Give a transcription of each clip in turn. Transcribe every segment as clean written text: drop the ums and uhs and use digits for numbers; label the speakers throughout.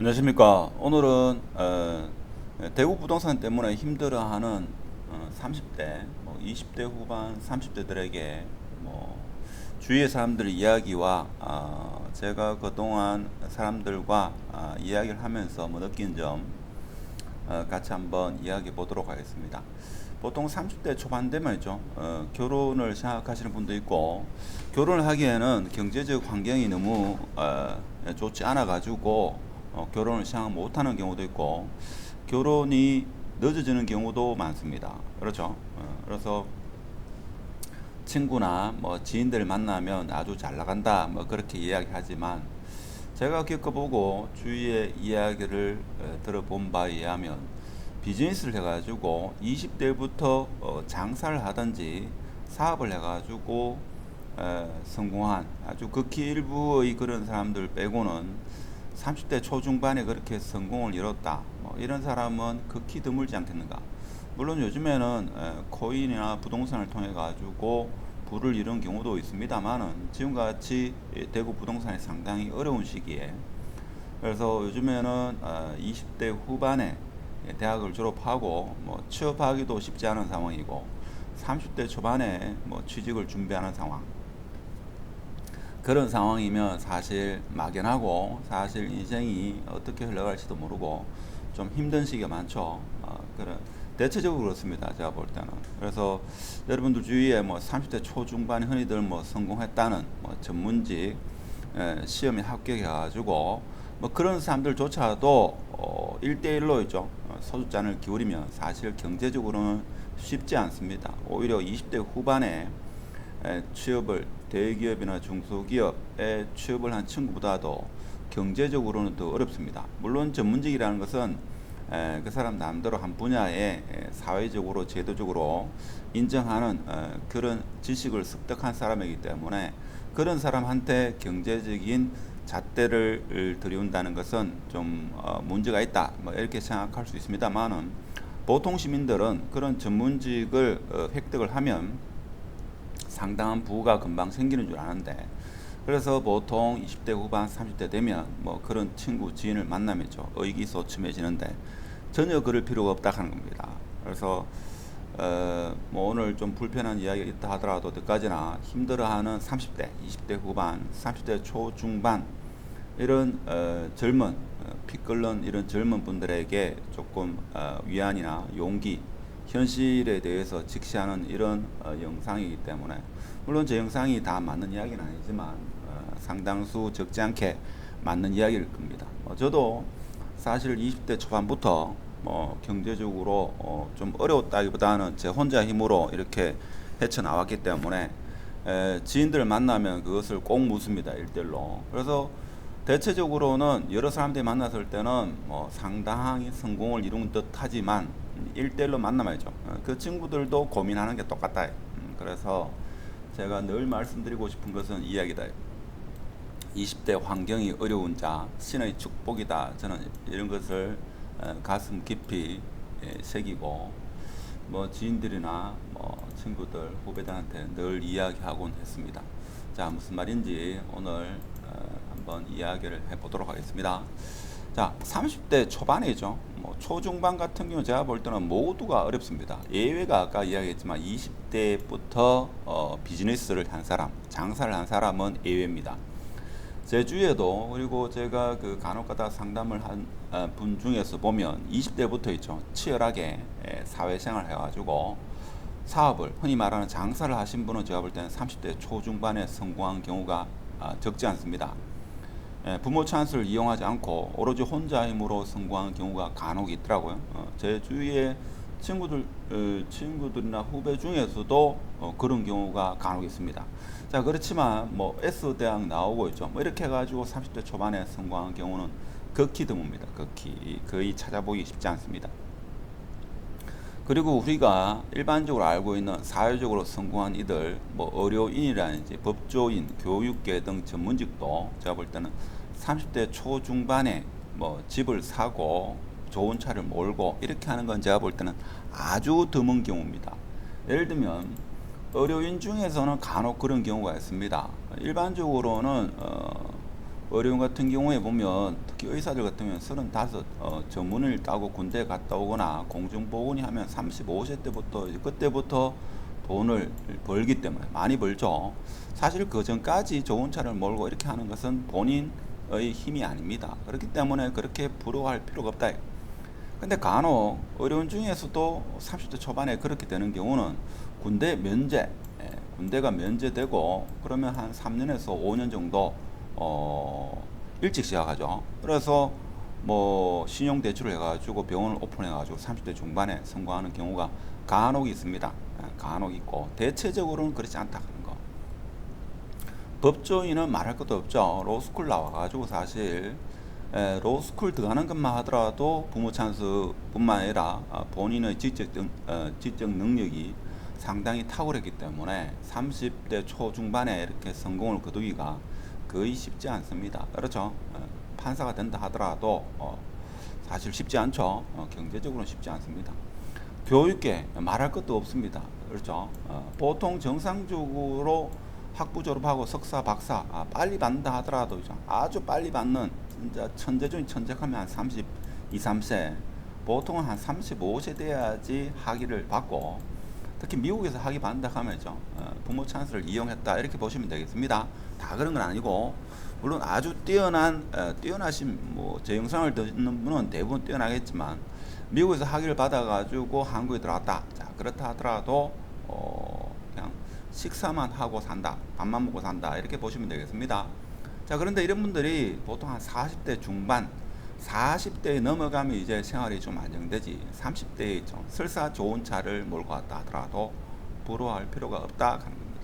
Speaker 1: 안녕하십니까. 오늘은 대구 부동산 때문에 힘들어하는 30대, 20대 후반 30대들에게 주위의 사람들의 이야기와 제가 그동안 사람들과 이야기를 하면서 느낀 점 같이 한번 이야기해 보도록 하겠습니다. 보통 30대 초반 되면죠, 결혼을 생각하시는 분도 있고, 결혼을 하기에는 경제적 환경이 너무 좋지 않아 가지고 결혼을 생각 못하는 경우도 있고, 결혼이 늦어지는 경우도 많습니다. 그렇죠? 그래서 친구나 지인들 만나면 아주 잘 나간다 그렇게 이야기하지만, 제가 겪어보고 주위의 이야기를 들어본 바에 의하면 비즈니스를 해가지고 20대부터 장사를 하든지 사업을 해가지고 성공한 아주 극히 일부의 그런 사람들 빼고는 30대 초중반에 그렇게 성공을 이뤘다, 이런 사람은 극히 드물지 않겠는가. 물론 요즘에는 코인이나 부동산을 통해 가지고 부를 이룬 경우도 있습니다만은, 지금같이 대구 부동산이 상당히 어려운 시기에, 그래서 요즘에는 20대 후반에 대학을 졸업하고 취업하기도 쉽지 않은 상황이고, 30대 초반에 취직을 준비하는 상황, 그런 상황이면 사실 막연하고, 사실 인생이 어떻게 흘러갈지도 모르고 좀 힘든 시기가 많죠. 그런 대체적으로 그렇습니다. 제가 볼 때는. 그래서 여러분들 주위에 30대 초중반에 흔히들 성공했다는 전문직 시험에 합격해가지고 그런 사람들조차도 1대1로 있죠. 소주잔을 기울이면 사실 경제적으로는 쉽지 않습니다. 오히려 20대 후반에 취업을, 대기업이나 중소기업에 취업을 한 친구보다도 경제적으로는 더 어렵습니다. 물론 전문직이라는 것은 그 사람 남대로 한 분야에 사회적으로 제도적으로 인정하는 그런 지식을 습득한 사람이기 때문에, 그런 사람한테 경제적인 잣대를 들이운다는 것은 좀 문제가 있다 이렇게 생각할 수 있습니다만은, 보통 시민들은 그런 전문직을 획득을 하면 상당한 부가 금방 생기는 줄 아는데, 그래서 보통 20대 후반 30대 되면 그런 친구 지인을 만나면죠, 의기소침해지는데 전혀 그럴 필요가 없다 하는 겁니다. 그래서 오늘 좀 불편한 이야기가 있다 하더라도 늦까지나 힘들어하는 30대, 20대 후반, 30대 초중반 이런 젊은 피 끓는 이런 젊은 분들에게 조금 위안이나 용기, 현실에 대해서 직시하는 이런 영상이기 때문에, 물론 제 영상이 다 맞는 이야기는 아니지만 상당수 적지 않게 맞는 이야기일 겁니다. 저도 사실 20대 초반부터 경제적으로 좀 어려웠다기보다는 제 혼자 힘으로 이렇게 헤쳐나왔기 때문에 지인들 만나면 그것을 꼭 묻습니다. 일대일로. 그래서 대체적으로는 여러 사람들이 만났을 때는 상당히 성공을 이룬 듯 하지만, 1대1로 만나면죠, 그 친구들도 고민하는 게 똑같다. 그래서 제가 늘 말씀드리고 싶은 것은 이야기다. 20대 환경이 어려운 자, 신의 축복이다. 저는 이런 것을 가슴 깊이 새기고, 지인들이나 친구들, 후배들한테 늘 이야기하곤 했습니다. 자, 무슨 말인지 오늘 한번 이야기를 해보도록 하겠습니다. 자, 30대 초반이죠. 초중반 같은 경우 제가 볼 때는 모두가 어렵습니다. 예외가 아까 이야기했지만 20대부터 비즈니스를 한 사람, 장사를 한 사람은 예외입니다. 제 주위에도, 그리고 제가 그 간혹가다 상담을 한 분 중에서 보면 20대부터 있죠, 치열하게 사회생활 해가지고 사업을, 흔히 말하는 장사를 하신 분은 제가 볼 때는 30대 초중반에 성공한 경우가 적지 않습니다. 부모 찬스를 이용하지 않고 오로지 혼자 힘으로 성공하는 경우가 간혹 있더라고요. 제 주위에 친구들이나 후배 중에서도 그런 경우가 간혹 있습니다. 자, 그렇지만 S대학 나오고 있죠. 이렇게 해가지고 30대 초반에 성공한 경우는 극히 드뭅니다. 극히 거의 찾아보기 쉽지 않습니다. 그리고 우리가 일반적으로 알고 있는 사회적으로 성공한 이들, 의료인이라든지 법조인, 교육계 등 전문직도 제가 볼 때는 30대 초중반에 집을 사고 좋은 차를 몰고 이렇게 하는 건 제가 볼 때는 아주 드문 경우입니다. 예를 들면 의료인 중에서는 간혹 그런 경우가 있습니다. 일반적으로는 어려운 같은 경우에 보면 특히 의사들 같으면 35 전문을 따고 군대 갔다 오거나 공중보건이 하면 35세 때부터 이제 그때부터 돈을 벌기 때문에 많이 벌죠. 사실 그 전까지 좋은 차를 몰고 이렇게 하는 것은 본인의 힘이 아닙니다. 그렇기 때문에 그렇게 부러워할 필요가 없다. 근데 간혹 어려운 중에서도 30대 초반에 그렇게 되는 경우는 군대 면제, 군대가 면제되고 그러면 한 3년에서 5년 정도 일찍 시작하죠. 그래서 뭐 신용 대출을 해가지고 병원을 오픈해가지고 30대 중반에 성공하는 경우가 간혹 있습니다. 간혹 있고 대체적으로는 그렇지 않다 하는 거. 법조인은 말할 것도 없죠. 로스쿨 나와가지고 사실 로스쿨 들어가는 것만 하더라도 부모 찬스뿐만 아니라 본인의 지적 능력이 상당히 탁월했기 때문에 30대 초중반에 이렇게 성공을 거두기가 거의 쉽지 않습니다. 그렇죠? 판사가 된다 하더라도 사실 쉽지 않죠. 경제적으로는 쉽지 않습니다. 교육계 말할 것도 없습니다. 그렇죠? 보통 정상적으로 학부 졸업하고 석사, 박사 빨리 받는다 하더라도 아주 빨리 받는 진짜 천재 중에 천재하면 한 32, 3세 보통은 한 35세 돼야지 학위를 받고 특히 미국에서 학위 받는다 하면죠 부모 찬스를 이용했다 이렇게 보시면 되겠습니다. 다 그런 건 아니고 물론 아주 뛰어나신 뭐 제 영상을 듣는 분은 대부분 뛰어나겠지만 미국에서 학위를 받아가지고 한국에 들어왔다. 자 그렇다 하더라도 그냥 식사만 하고 산다, 밥만 먹고 산다 이렇게 보시면 되겠습니다. 자 그런데 이런 분들이 보통 한 40대 중반 40대에 넘어가면 이제 생활이 좀 안정되지 30대에 좀 설사 좋은 차를 몰고 왔다 하더라도 부러워할 필요가 없다 하는 겁니다.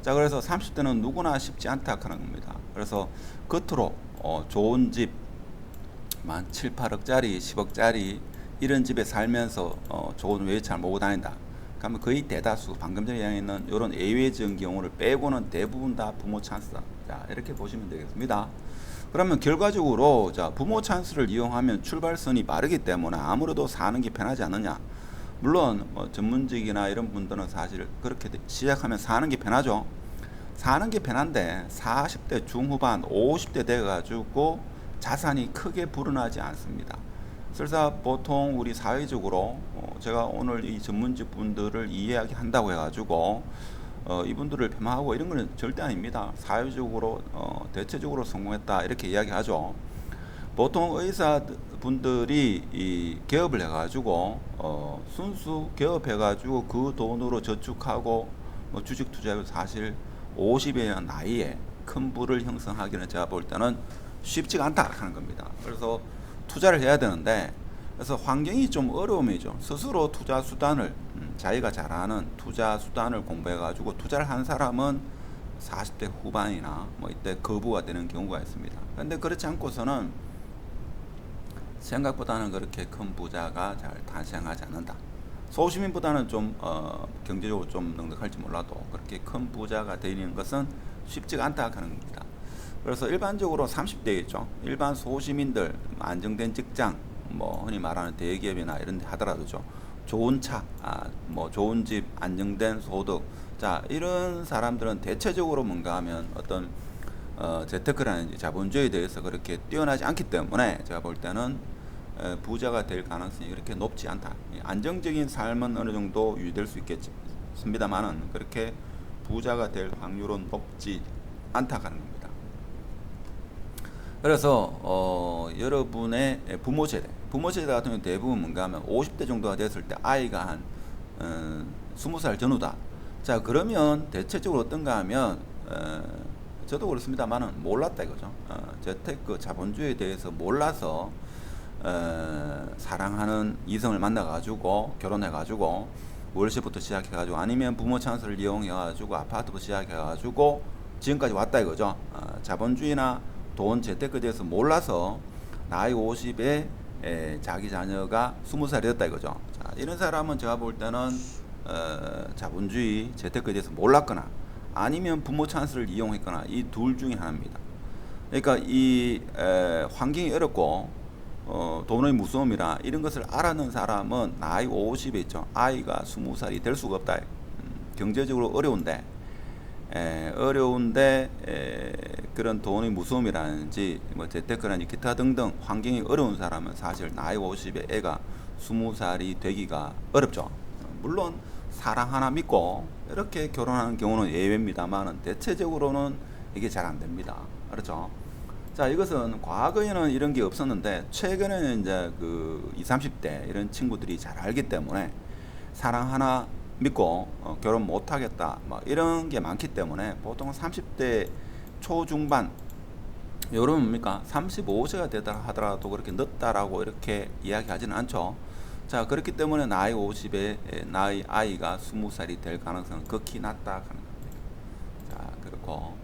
Speaker 1: 자 그래서 30대는 누구나 쉽지 않다 하는 겁니다. 그래서 겉으로 좋은 집 만 7, 8억짜리 10억짜리 이런 집에 살면서 좋은 외제차를 몰고 다닌다 그러면 거의 대다수 방금 전에 이야기했는 이런 예외적인 경우를 빼고는 대부분 다 부모 찬스다. 자 이렇게 보시면 되겠습니다. 그러면 결과적으로 자 부모 찬스를 이용하면 출발선이 빠르기 때문에 아무래도 사는 게 편하지 않느냐. 물론 뭐 전문직이나 이런 분들은 사실 그렇게 시작하면 사는 게 편하죠. 사는 게 편한데 40대 중후반 50대 돼가지고 자산이 크게 불어나지 않습니다. 설사 보통 우리 사회적으로 제가 오늘 이 전문직 분들을 이야기한다고 해가지고 이분들을 폄하하고 이런 거는 절대 아닙니다. 사회적으로 대체적으로 성공했다 이렇게 이야기하죠. 보통 의사분들이 이 개업을 해가지고 순수 개업해가지고 그 돈으로 저축하고 뭐 주식 투자해서 사실 50의 나이에 큰 부를 형성하기는 제가 볼 때는 쉽지가 않다 하는 겁니다. 그래서 투자를 해야 되는데 그래서 환경이 좀 어려움이죠. 스스로 투자 수단을 자기가 잘 아는 투자 수단을 공부해 가지고 투자를 한 사람은 40대 후반이나 뭐 이때 거부가 되는 경우가 있습니다. 그런데 그렇지 않고서는 생각보다는 그렇게 큰 부자가 잘 탄생하지 않는다. 소시민보다는 좀 경제적으로 좀 넉넉할지 몰라도 그렇게 큰 부자가 되는 것은 쉽지가 않다 하는 겁니다. 그래서 일반적으로 30대 있죠. 일반 소시민들 안정된 직장, 뭐 흔히 말하는 대기업이나 이런 데 하더라도죠. 좋은 차, 뭐 좋은 집, 안정된 소득. 자, 이런 사람들은 대체적으로 뭔가 하면 어떤 재테크라는 자본주의에 대해서 그렇게 뛰어나지 않기 때문에 제가 볼 때는 부자가 될 가능성이 그렇게 높지 않다. 안정적인 삶은 어느 정도 유지될 수 있겠습니다만은 그렇게 부자가 될 확률은 높지 않다 하는 겁니다. 그래서 여러분의 부모 세대 같은 경우 대부분 뭔가 하면 50대 정도가 됐을 때 아이가 한 20살 전후다. 자 그러면 대체적으로 어떤가 하면 저도 그렇습니다만은 몰랐다 이거죠. 재테크 자본주의에 대해서 몰라서 사랑하는 이성을 만나가지고 결혼해가지고 월세부터 시작해가지고 아니면 부모 찬스를 이용해가지고 아파트부터 시작해가지고 지금까지 왔다 이거죠. 자본주의나 돈 재테크에 대해서 몰라서 나이 50에 자기 자녀가 20살이 됐다 이거죠. 자, 이런 사람은 제가 볼 때는 자본주의 재테크에 대해서 몰랐거나 아니면 부모 찬스를 이용했거나 이 둘 중에 하나입니다. 그러니까 이 환경이 어렵고 돈의 무서움이나 이런 것을 알아는 사람은 나이 50에 있죠. 아이가 20살이 될 수가 없다. 경제적으로 어려운데 어려운데 그런 돈의 무서움이라든지 뭐 재테크라든지 기타 등등 환경이 어려운 사람은 사실 나이 50에 애가 20살이 되기가 어렵죠. 물론 사랑 하나 믿고 이렇게 결혼하는 경우는 예외입니다만 대체적으로는 이게 잘 안 됩니다. 그렇죠? 자, 이것은 과거에는 이런 게 없었는데 최근에는 이제 그 20, 30대 이런 친구들이 잘 알기 때문에 사랑 하나 믿고 결혼 못 하겠다 뭐 이런 게 많기 때문에 보통 30대 초중반 요런 뭡니까 35세가 되다 하더라도 그렇게 늦다라고 이렇게 이야기하지는 않죠. 자, 그렇기 때문에 나이 50에 나이 아이가 20살이 될 가능성은 극히 낮다 하는 겁니다. 자, 그렇고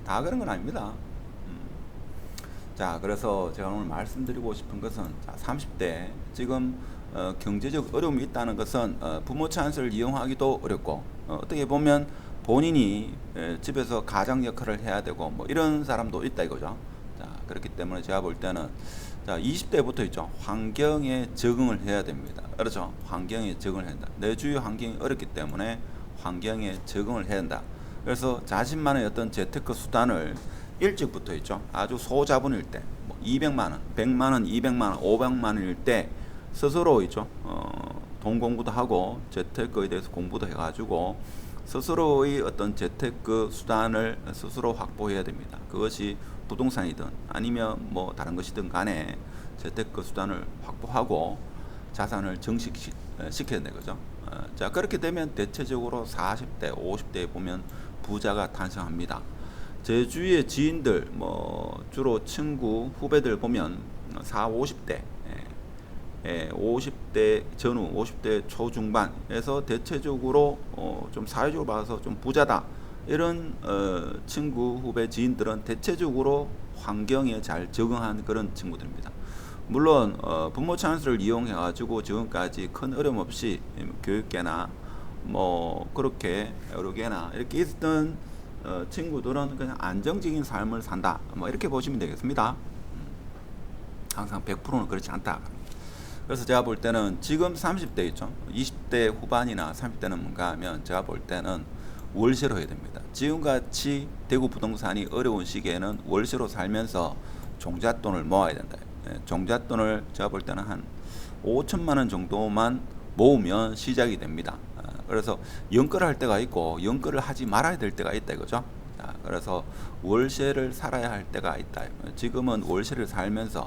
Speaker 1: 다 그런 건 아닙니다. 자, 그래서 제가 오늘 말씀드리고 싶은 것은 자, 30대 지금 경제적 어려움이 있다는 것은 부모 찬스를 이용하기도 어렵고 어떻게 보면 본인이 집에서 가장 역할을 해야 되고 뭐 이런 사람도 있다 이거죠. 자, 그렇기 때문에 제가 볼 때는 자, 20대부터 있죠. 환경에 적응을 해야 됩니다. 그렇죠? 환경에 적응을 해야 한다. 내 주위 환경이 어렵기 때문에 환경에 적응을 해야 한다. 그래서 자신만의 어떤 재테크 수단을 일찍부터 있죠. 아주 소자본일 때, 뭐 200만 원, 100만 원, 200만 원, 500만 원일 때 스스로 있죠. 돈 공부도 하고 재테크에 대해서 공부도 해가지고 스스로의 어떤 재테크 수단을 스스로 확보해야 됩니다. 그것이 부동산이든 아니면 뭐 다른 것이든 간에 재테크 수단을 확보하고 자산을 정식시켜야 되는 거죠. 자, 그렇게 되면 대체적으로 40대, 50대에 보면 부자가 탄생합니다. 제 주위의 지인들, 뭐 주로 친구, 후배들 보면 4, 50대, 50대 전후, 50대 초중반에서 대체적으로 좀 사회적으로 봐서 좀 부자다. 이런 친구, 후배, 지인들은 대체적으로 환경에 잘 적응한 그런 친구들입니다. 물론 부모 찬스를 이용해 가지고 지금까지 큰 어려움 없이 교육계나 뭐 그렇게 여러 개나 이렇게 있던 친구들은 그냥 안정적인 삶을 산다. 뭐 이렇게 보시면 되겠습니다. 항상 100%는 그렇지 않다. 그래서 제가 볼 때는 지금 30대 있죠. 20대 후반이나 30대는 뭔가 하면 제가 볼 때는 월세로 해야 됩니다. 지금같이 대구 부동산이 어려운 시기에는 월세로 살면서 종잣돈을 모아야 된다. 종잣돈을 제가 볼 때는 한 5천만 원 정도만 모으면 시작이 됩니다. 그래서 연끌을 할 때가 있고 연끌을 하지 말아야 될 때가 있다 이거죠. 자, 그래서 월세를 살아야 할 때가 있다. 지금은 월세를 살면서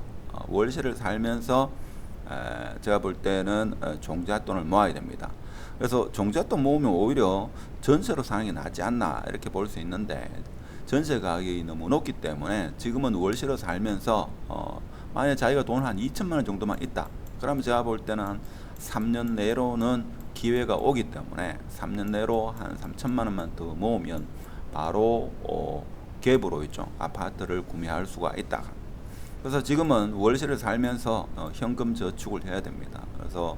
Speaker 1: 제가 볼 때는 종잣돈을 모아야 됩니다. 그래서 종잣돈 모으면 오히려 전세로 사는 게 낫지 않나 이렇게 볼 수 있는데 전세 가격이 너무 높기 때문에 지금은 월세로 살면서 만약에 자기가 돈 한 2천만 원 정도만 있다. 그러면 제가 볼 때는 한 3년 내로는 기회가 오기 때문에 3년 내로 한 3천만 원만 더 모으면 바로 갭으로 있죠. 아파트를 구매할 수가 있다. 그래서 지금은 월세를 살면서 현금 저축을 해야 됩니다. 그래서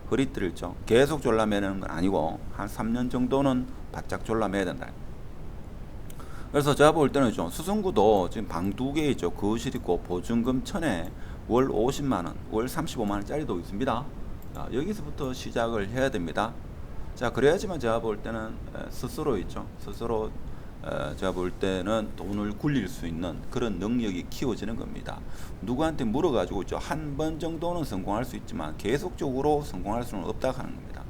Speaker 1: 허리띠를 있죠. 계속 졸라매는 건 아니고 한 3년 정도는 바짝 졸라매야 된다. 그래서 제가 볼 때는 좀 수성구도 지금 방 2개 있죠. 거실 있고 보증금 1000에 월 50만 원, 월 35만 원짜리도 있습니다. 자, 여기서부터 시작을 해야 됩니다. 자, 그래야지만 제가 볼 때는 스스로 있죠. 스스로 제가 볼 때는 돈을 굴릴 수 있는 그런 능력이 키워지는 겁니다. 누구한테 물어가지고 한 번 정도는 성공할 수 있지만 계속적으로 성공할 수는 없다 하는 겁니다.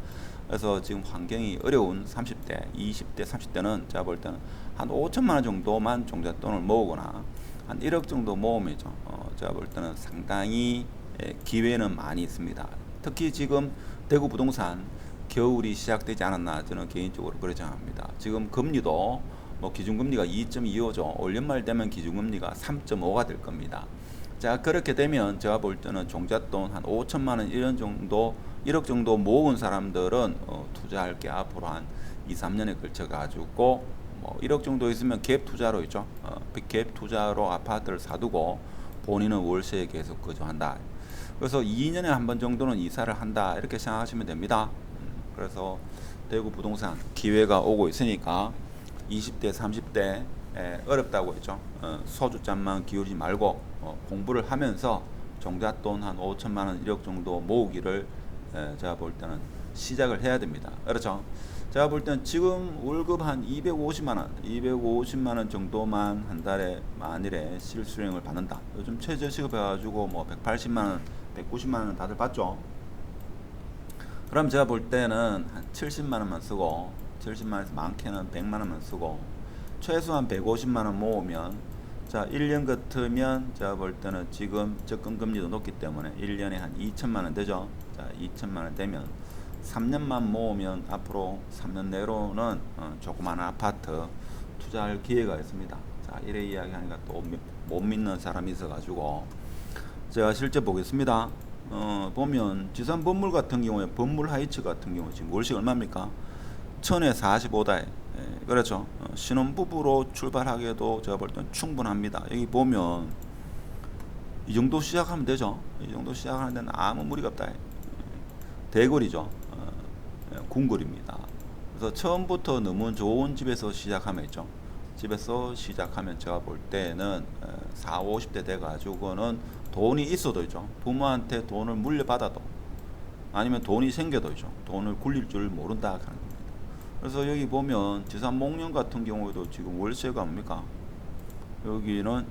Speaker 1: 그래서 지금 환경이 어려운 30대, 20대, 30대는 제가 볼 때는 한 5천만 원 정도만 종잣돈을 모으거나 한 1억 정도 모으면죠. 제가 볼 때는 상당히 기회는 많이 있습니다. 특히 지금 대구 부동산 겨울이 시작되지 않았나 저는 개인적으로 그렇게 생각합니다. 지금 금리도 뭐 기준금리가 2.25죠. 올 연말 되면 기준금리가 3.5가 될 겁니다. 자, 그렇게 되면 제가 볼 때는 종잣돈 한 5천만 원 이런 정도 1억 정도 모은 사람들은 투자할 게 앞으로 한 2, 3년에 걸쳐 가지고 뭐 1억 정도 있으면 갭 투자로 있죠. 갭 투자로 아파트를 사두고 본인은 월세에 계속 거주한다. 그래서 2년에 한 번 정도는 이사를 한다 이렇게 생각하시면 됩니다. 그래서 대구 부동산 기회가 오고 있으니까 20대 30대 어렵다고 했죠. 소주잔만 기울이지 말고 공부를 하면서 종잣돈 한 5천만 원 1억 정도 모으기를 제가 볼 때는 시작을 해야 됩니다. 그렇죠? 제가 볼 때는 지금 월급 한 250만 원 정도만 한 달에 만일에 실수령을 받는다. 요즘 최저시급 해가지고 뭐 180만 원, 190만 원 다들 받죠. 그럼 제가 볼 때는 한 70만 원만 쓰고 70만 원에서 많게는 100만 원만 쓰고 최소한 150만 원 모으면 자 1년 같으면 제가 볼 때는 지금 적금금리도 높기 때문에 1년에 한 2천만 원 되죠. 자 2천만 원 되면 3년만 모으면 앞으로 3년 내로는 조그마한 아파트 투자할 기회가 있습니다. 자 이래 이야기하니까 또 못 믿는 사람이 있어가지고 제가 실제 보겠습니다. 보면 지산 건물 같은 경우에 건물 하이츠 같은 경우 지금 월세 얼마입니까? 1000에 45대. 예, 그렇죠. 신혼부부로 출발하기에도 제가 볼 때는 충분합니다. 여기 보면 이 정도 시작하면 되죠. 이 정도 시작하는 데는 아무 무리가 없다. 대거리죠. 궁궐입니다. 그래서 처음부터 너무 좋은 집에서 시작하면 있죠. 집에서 시작하면 제가 볼 때는 4, 50대 돼 가지고는 돈이 있어도 있죠. 부모한테 돈을 물려받아도 아니면 돈이 생겨도 있죠. 돈을 굴릴 줄 모른다 하는 겁니다. 그래서 여기 보면 지산 목련 같은 경우에도 지금 월세가 뭡니까? 여기는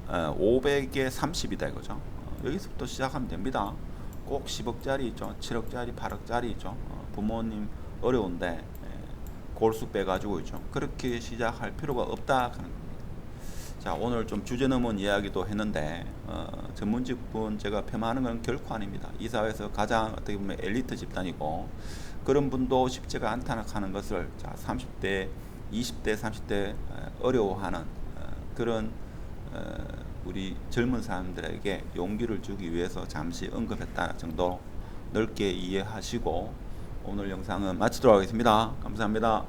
Speaker 1: 500에 30이다 이거죠. 여기서부터 시작하면 됩니다. 꼭 10억짜리 있죠. 7억짜리, 8억짜리 있죠. 부모님 어려운데 골수 빼가지고 있죠. 그렇게 시작할 필요가 없다 하는 겁니다. 자 오늘 좀 주제 넘은 이야기도 했는데 전문직분 제가 폄하하는 건 결코 아닙니다. 이 사회에서 가장 어떻게 보면 엘리트 집단이고 그런 분도 쉽지가 않다 하는 것을 자 30대, 20대, 30대 어려워하는 그런 우리 젊은 사람들에게 용기를 주기 위해서 잠시 언급했다 정도 넓게 이해하시고 오늘 영상은 마치도록 하겠습니다. 감사합니다.